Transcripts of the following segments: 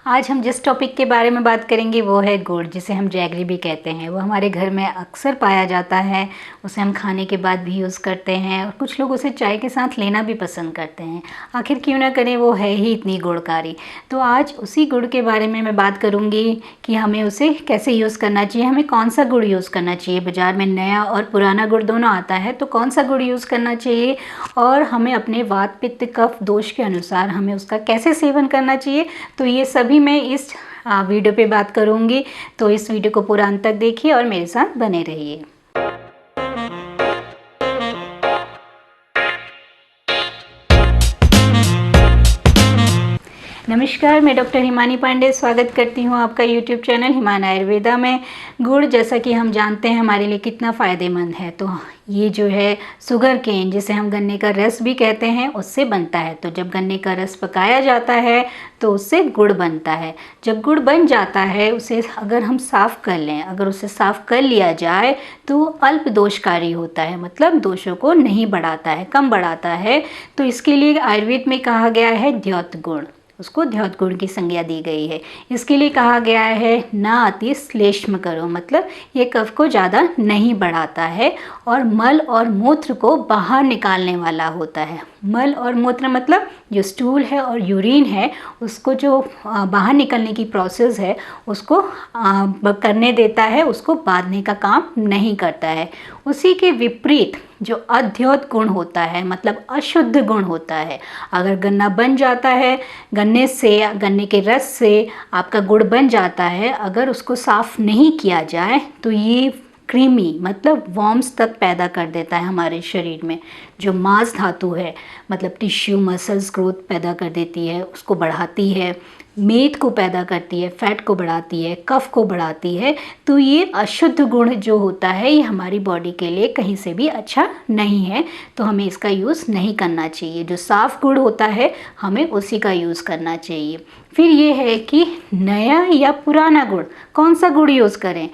आज हम जिस टॉपिक के बारे में बात करेंगे वो है गुड़, जिसे हम जैगरी भी कहते हैं। वो हमारे घर में अक्सर पाया जाता है। उसे हम खाने के बाद भी यूज़ करते हैं और कुछ लोग उसे चाय के साथ लेना भी पसंद करते हैं। आखिर क्यों ना करें, वो है ही इतनी गुणकारी। तो आज उसी गुड़ के बारे में मैं बात करूँगी कि हमें उसे कैसे यूज़ करना चाहिए, हमें कौन सा गुड़ यूज़ करना चाहिए। बाज़ार में नया और पुराना गुड़ दोनों आता है, तो कौन सा गुड़ यूज़ करना चाहिए और हमें अपने वात पित्त कफ दोष के अनुसार हमें उसका कैसे सेवन करना चाहिए। तो ये सभी मैं इस वीडियो पे बात करूंगी। तो इस वीडियो को पूरा अंत तक देखिए और मेरे साथ बने रहिए। नमस्कार, मैं डॉक्टर हिमानी पांडे स्वागत करती हूँ आपका यूट्यूब चैनल हिमान आयुर्वेदा में। गुड़ जैसा कि हम जानते हैं हमारे लिए कितना फ़ायदेमंद है। तो ये जो है शुगर केन, जिसे हम गन्ने का रस भी कहते हैं, उससे बनता है। तो जब गन्ने का रस पकाया जाता है तो उससे गुड़ बनता है। जब गुड़ बन जाता है उसे अगर हम साफ़ कर लें, अगर उसे साफ़ कर लिया जाए तो अल्प दोषकारी होता है, मतलब दोषों को नहीं बढ़ाता है, कम बढ़ाता है। तो इसके लिए आयुर्वेद में कहा गया है द्योत गुण, उसको द्योत गुण की संज्ञा दी गई है। इसके लिए कहा गया है ना अति श्लेष्म करो, मतलब ये कफ को ज़्यादा नहीं बढ़ाता है और मल और मूत्र को बाहर निकालने वाला होता है। मल और मूत्र मतलब जो स्टूल है और यूरिन है, उसको जो बाहर निकलने की प्रोसेस है उसको करने देता है, उसको बांधने का काम नहीं करता है। उसी के विपरीत जो अद्योत गुण होता है, मतलब अशुद्ध गुण होता है। अगर गन्ना बन जाता है, गन्ने से, गन्ने के रस से आपका गुड़ बन जाता है, अगर उसको साफ़ नहीं किया जाए तो ये क्रीमी मतलब वॉर्म्स तक पैदा कर देता है हमारे शरीर में। जो मांस धातु है, मतलब टिश्यू मसल्स ग्रोथ पैदा कर देती है, उसको बढ़ाती है, मेद को पैदा करती है, फैट को बढ़ाती है, कफ को बढ़ाती है। तो ये अशुद्ध गुण जो होता है ये हमारी बॉडी के लिए कहीं से भी अच्छा नहीं है। तो हमें इसका यूज़ नहीं करना चाहिए। जो साफ़ गुड़ होता है हमें उसी का यूज़ करना चाहिए। फिर ये है कि नया या पुराना गुड़, कौन सा गुड़ यूज़ करें।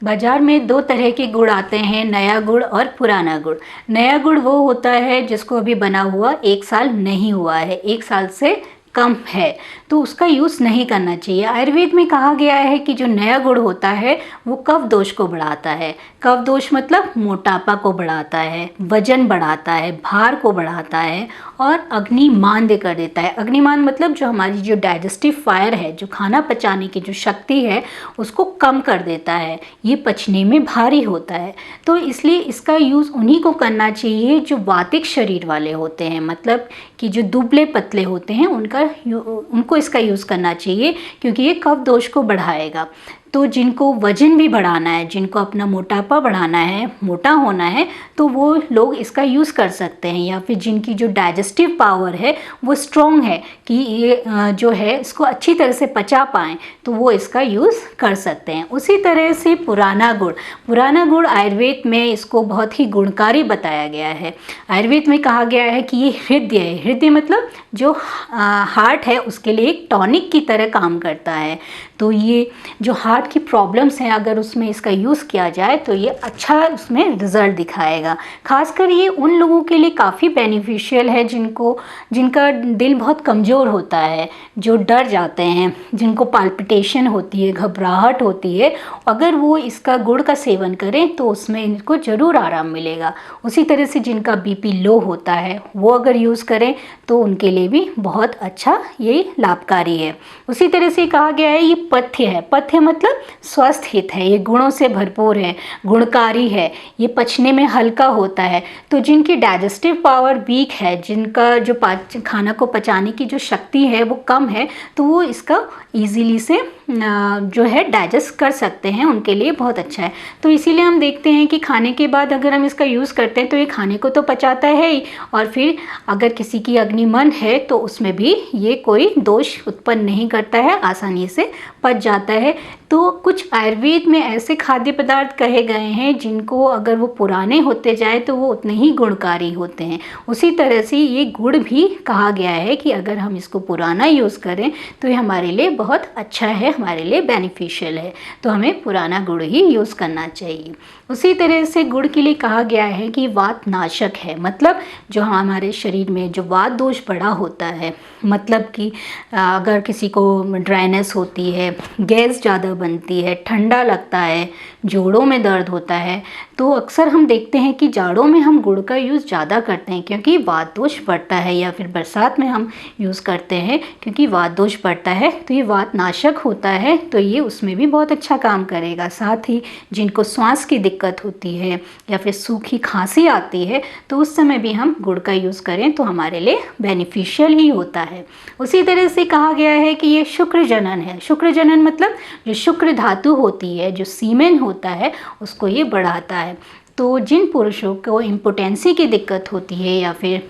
बाज़ार में दो तरह के गुड़ आते हैं, नया गुड़ और पुराना गुड़। नया गुड़ वो होता है जिसको अभी बना हुआ 1 साल नहीं हुआ है, 1 साल से कम है, तो उसका यूज़ नहीं करना चाहिए। आयुर्वेद में कहा गया है कि जो नया गुड़ होता है वो कफ दोष को बढ़ाता है। कफ दोष मतलब मोटापा को बढ़ाता है, वजन बढ़ाता है, भार को बढ़ाता है और अग्निमांद्य कर देता है। अग्निमांद्य मतलब जो हमारी जो डाइजेस्टिव फायर है, जो खाना पचाने की जो शक्ति है, उसको कम कर देता है। ये पचने में भारी होता है। तो इसलिए इसका यूज़ उन्हीं को करना चाहिए जो वातिक शरीर वाले होते हैं, मतलब कि जो दुबले पतले होते हैं उनको इसका यूज़ करना चाहिए, क्योंकि ये कफ दोष को बढ़ाएगा। तो जिनको वजन भी बढ़ाना है, जिनको अपना मोटापा बढ़ाना है, मोटा होना है, तो वो लोग इसका यूज़ कर सकते हैं। या फिर जिनकी जो डाइजेस्टिव पावर है वो स्ट्रॉन्ग है कि ये जो है इसको अच्छी तरह से पचा पाएँ, तो वो इसका यूज़ कर सकते हैं। उसी तरह से पुराना गुड़ आयुर्वेद में इसको बहुत ही गुणकारी बताया गया है। आयुर्वेद में कहा गया है कि ये हृदय है। हृदय मतलब जो हार्ट है उसके लिए एक टॉनिक की तरह काम करता है। तो ये जो हार्ट की प्रॉब्लम्स हैं, अगर उसमें इसका यूज़ किया जाए तो ये अच्छा उसमें रिज़ल्ट दिखाएगा। खासकर ये उन लोगों के लिए काफ़ी बेनिफिशियल है जिनका दिल बहुत कमज़ोर होता है, जो डर जाते हैं, जिनको पाल्पिटेशन होती है, घबराहट होती है। अगर वो इसका गुड़ का सेवन करें तो उसमें इनको ज़रूर आराम मिलेगा। उसी तरह से जिनका बीपी लो होता है वो अगर यूज़ करें तो उनके लिए भी बहुत अच्छा ये लाभकारी है। उसी तरह से कहा गया है ये पथ्य है। पथ्य मतलब स्वस्थ हित है, ये गुणों से भरपूर है, गुणकारी है, ये पचने में हल्का होता है। तो जिनकी डाइजेस्टिव पावर वीक है, जिनका जो खाना को पचाने की जो शक्ति है वो कम है, तो वो इसका ईजीली से जो है डाइजेस्ट कर सकते हैं, उनके लिए बहुत अच्छा है। तो इसीलिए हम देखते हैं कि खाने के बाद अगर हम इसका यूज़ करते हैं तो ये खाने को तो पचाता है ही, और फिर अगर किसी की अग्निमन है तो उसमें भी ये कोई दोष उत्पन्न नहीं करता है, आसानी से पच जाता है। तो कुछ आयुर्वेद में ऐसे खाद्य पदार्थ कहे गए हैं जिनको अगर वो पुराने होते जाए तो वो उतने ही गुणकारी होते हैं। उसी तरह से ये गुड़ भी कहा गया है कि अगर हम इसको पुराना यूज़ करें तो ये हमारे लिए बहुत अच्छा है, हमारे लिए बेनिफिशियल है, तो हमें पुराना गुड़ ही यूज़ करना चाहिए। उसी तरह से गुड़ के लिए कहा गया है कि वात नाशक है, मतलब जो हमारे शरीर में जो वात दोष बड़ा होता है, मतलब कि अगर किसी को ड्राइनेस होती है, गैस ज़्यादा बनती है, ठंडा लगता है, जोड़ों में दर्द होता है, तो अक्सर हम देखते हैं कि जाड़ों में हम गुड़ का यूज़ ज़्यादा करते हैं क्योंकि वात दोष बढ़ता है, या फिर बरसात में हम यूज़ करते हैं क्योंकि वात दोष बढ़ता है, तो ये वात नाशक होता है, तो ये उसमें भी बहुत अच्छा काम करेगा। साथ ही जिनको श्वास की दिक्कत होती है या फिर सूखी खांसी आती है, तो उस समय भी हम गुड़ का यूज़ करें तो हमारे लिए बेनिफिशियल ही होता है। उसी तरह से कहा गया है कि ये शुक्र जनन है। शुक्र जनन मतलब जो शुक्र धातु होती है, जो सीमेन होता है, उसको ये बढ़ाता है। तो जिन पुरुषों को इम्पोटेंसी की दिक्कत होती है या फिर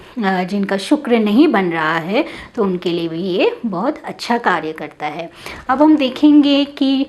जिनका शुक्र नहीं बन रहा है, तो उनके लिए भी ये बहुत अच्छा कार्य करता है। अब हम देखेंगे कि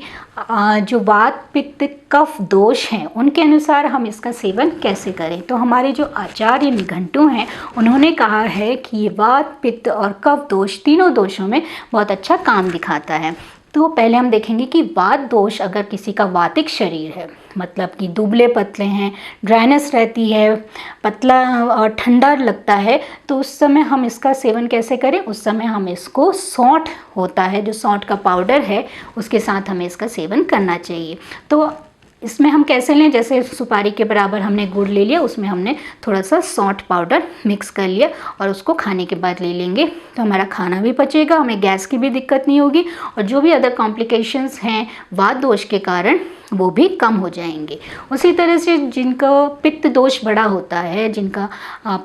जो वात पित्त कफ दोष हैं उनके अनुसार हम इसका सेवन कैसे करें। तो हमारे जो आचार्य निघंटु हैं उन्होंने कहा है कि ये वात पित्त और कफ दोष तीनों दोषों में बहुत अच्छा काम दिखाता है। तो पहले हम देखेंगे कि वात दोष अगर किसी का वातिक शरीर है, मतलब कि दुबले पतले हैं, ड्राइनेस रहती है, पतला और ठंडा लगता है, तो उस समय हम इसका सेवन कैसे करें। उस समय हम इसको सौंठ होता है, जो सौंठ का पाउडर है, उसके साथ हमें इसका सेवन करना चाहिए। तो इसमें हम कैसे लें, जैसे सुपारी के बराबर हमने गुड़ ले लिया, उसमें हमने थोड़ा सा सौंठ पाउडर मिक्स कर लिया और उसको खाने के बाद ले लेंगे, तो हमारा खाना भी पचेगा, हमें गैस की भी दिक्कत नहीं होगी, और जो भी अदर कॉम्प्लिकेशंस हैं वात दोष के कारण वो भी कम हो जाएंगे। उसी तरह से जिनका पित्त दोष बड़ा होता है, जिनका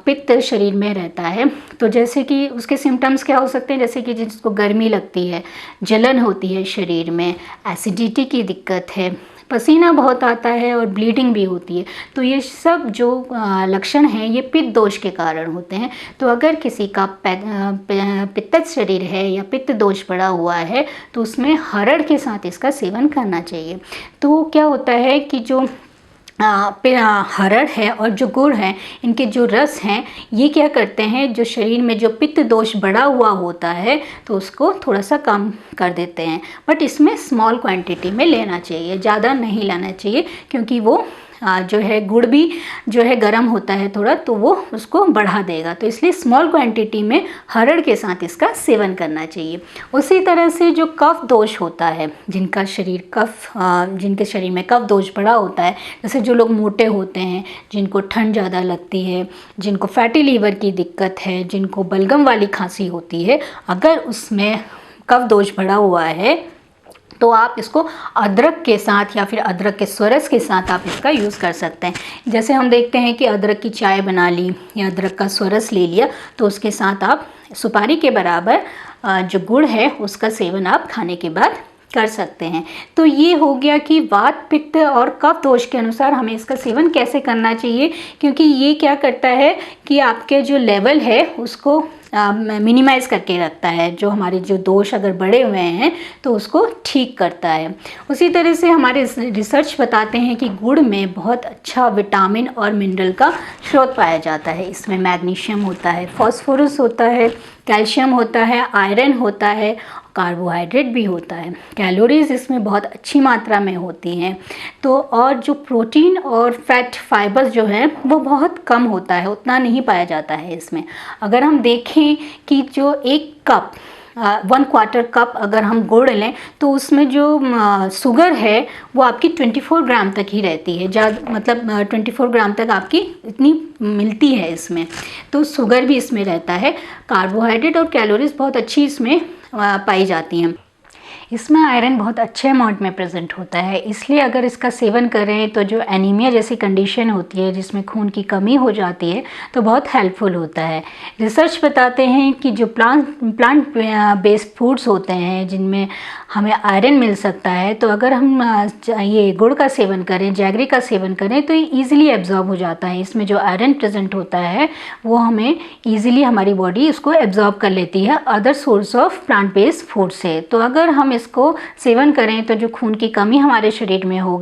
पित्त शरीर में रहता है, तो जैसे कि उसके सिम्टम्स क्या हो सकते हैं, जैसे कि जिसको गर्मी लगती है, जलन होती है शरीर में, एसिडिटी की दिक्कत है, पसीना बहुत आता है और ब्लीडिंग भी होती है, तो ये सब जो लक्षण हैं ये पित्त दोष के कारण होते हैं। तो अगर किसी का पित्तज शरीर है या पित्त दोष बढ़ा हुआ है, तो उसमें हरड़ के साथ इसका सेवन करना चाहिए। तो क्या होता है कि जो हरड़ है और जो गुड़ है, इनके जो रस हैं ये क्या करते हैं, जो शरीर में जो पित्त दोष बढ़ा हुआ होता है तो उसको थोड़ा सा कम कर देते हैं। बट इसमें स्मॉल क्वांटिटी में लेना चाहिए, ज़्यादा नहीं लेना चाहिए, क्योंकि वो जो है गुड़ भी जो है गर्म होता है थोड़ा, तो वो उसको बढ़ा देगा। तो इसलिए स्मॉल क्वांटिटी में हरड़ के साथ इसका सेवन करना चाहिए। उसी तरह से जो कफ दोष होता है, जिनका शरीर जिनके शरीर में कफ दोष बढ़ा होता है, जैसे जो लोग मोटे होते हैं, जिनको ठंड ज़्यादा लगती है, जिनको फैटी लीवर की दिक्कत है, जिनको बलगम वाली खांसी होती है, अगर उसमें कफ दोष बढ़ा हुआ है तो आप इसको अदरक के साथ या फिर अदरक के स्वरस के साथ आप इसका यूज़ कर सकते हैं। जैसे हम देखते हैं कि अदरक की चाय बना ली या अदरक का स्वरस ले लिया, तो उसके साथ आप सुपारी के बराबर जो गुड़ है उसका सेवन आप खाने के बाद कर सकते हैं। तो ये हो गया कि वात पित्त और कफ दोष के अनुसार हमें इसका सेवन कैसे करना चाहिए, क्योंकि ये क्या करता है कि आपके जो लेवल है उसको मिनिमाइज़ करके रखता है। जो हमारे जो दोष अगर बढ़े हुए हैं तो उसको ठीक करता है। उसी तरह से हमारे रिसर्च बताते हैं कि गुड़ में बहुत अच्छा विटामिन और मिनरल का स्रोत पाया जाता है। इसमें मैग्नीशियम होता है, फास्फोरस होता है, कैल्शियम होता है, आयरन होता है, कार्बोहाइड्रेट भी होता है, कैलोरीज इसमें बहुत अच्छी मात्रा में होती हैं। तो और जो प्रोटीन और फैट फाइबर्स जो है वो बहुत कम होता है, उतना नहीं पाया जाता है इसमें। अगर हम देखें कि जो एक कप 1/4 कप अगर हम गुड़ लें तो उसमें जो शुगर है वो आपकी 24 ग्राम तक ही रहती है, मतलब 24 ग्राम तक आपकी इतनी मिलती है इसमें। तो शुगर भी इसमें रहता है, कार्बोहाइड्रेट और कैलोरीज बहुत अच्छी इसमें पाई जाती हैं। इसमें आयरन बहुत अच्छे अमाउंट में प्रेजेंट होता है, इसलिए अगर इसका सेवन करें तो जो एनीमिया जैसी कंडीशन होती है जिसमें खून की कमी हो जाती है तो बहुत हेल्पफुल होता है। रिसर्च बताते हैं कि जो प्लांट बेस्ड फूड्स होते हैं जिनमें हमें आयरन मिल सकता है, तो अगर हम ये गुड़ का सेवन करें, जैगरी का सेवन करें तो ये ईजिली एब्जॉर्ब हो जाता है। इसमें जो आयरन प्रेजेंट होता है वो हमें ईजिली हमारी बॉडी इसको एब्जॉर्ब कर लेती है other source of plant based food से। तो अगर हम इसको सेवन करें तो जो खून की कमी हमारे शरीर में हो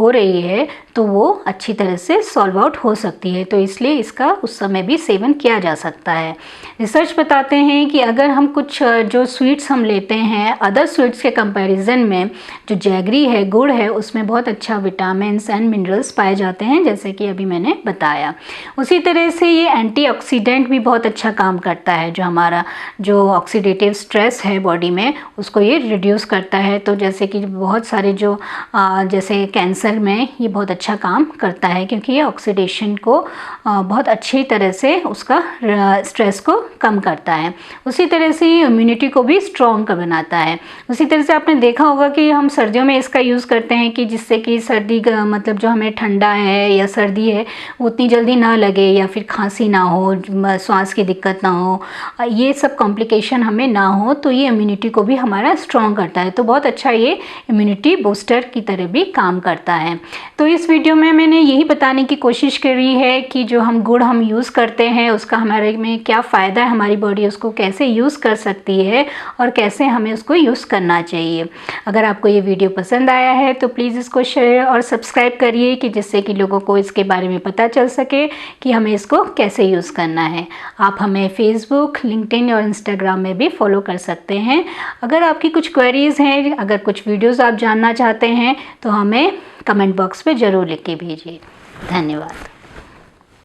रही है तो वो अच्छी तरह से सॉल्व आउट हो सकती है। तो इसलिए इसका उस समय भी सेवन किया जा सकता है। रिसर्च बताते हैं कि अगर हम कुछ जो स्वीट्स हम लेते हैं अदर स्वीट्स के कंपैरिजन में, जो जैगरी है, गुड़ है, उसमें बहुत अच्छा विटामिन्स एंड मिनरल्स पाए जाते हैं, जैसे कि अभी मैंने बताया। उसी तरह से ये एंटीऑक्सीडेंट भी बहुत अच्छा काम करता है। जो हमारा जो ऑक्सीडेटिव स्ट्रेस है बॉडी में, उसको ये रिड्यूस करता है। तो जैसे कि बहुत सारे जो जैसे कैंसर में ये बहुत अच्छा काम करता है, क्योंकि ये ऑक्सीडेशन को बहुत अच्छी तरह से उसका स्ट्रेस को कम करता है। उसी तरह से ये इम्यूनिटी को भी स्ट्रॉन्ग बनाता है। उसी तरह से आपने देखा होगा कि हम सर्दियों में इसका यूज़ करते हैं कि जिससे कि सर्दी का मतलब जो हमें ठंडा है या सर्दी है वो उतनी जल्दी ना लगे, या फिर खांसी ना हो, श्वास की दिक्कत ना हो, ये सब कॉम्प्लिकेशन हमें ना हो। तो ये इम्यूनिटी को भी हमारा स्ट्रॉन्ग करता है। तो बहुत अच्छा ये इम्यूनिटी बूस्टर की तरह भी काम करता है। तो इस वीडियो में मैंने यही बताने की कोशिश करी है कि जो हम गुड़ हम यूज़ करते हैं उसका हमारे में क्या फ़ायदा है, हमारी बॉडी उसको कैसे यूज़ कर सकती है और कैसे हमें उसको यूज़ करना चाहिए। अगर आपको ये वीडियो पसंद आया है तो प्लीज़ इसको शेयर और सब्सक्राइब करिए, कि जिससे कि लोगों को इसके बारे में पता चल सके कि हमें इसको कैसे यूज़ करना है। आप हमें फेसबुक, लिंक्डइन और इंस्टाग्राम में भी फॉलो कर सकते हैं। अगर आपकी कुछ क्वेरीज़ हैं, अगर कुछ वीडियोज़ आप जानना चाहते हैं तो हमें कमेंट बॉक्स में ज़रूर लिख के भेजिए। धन्यवाद।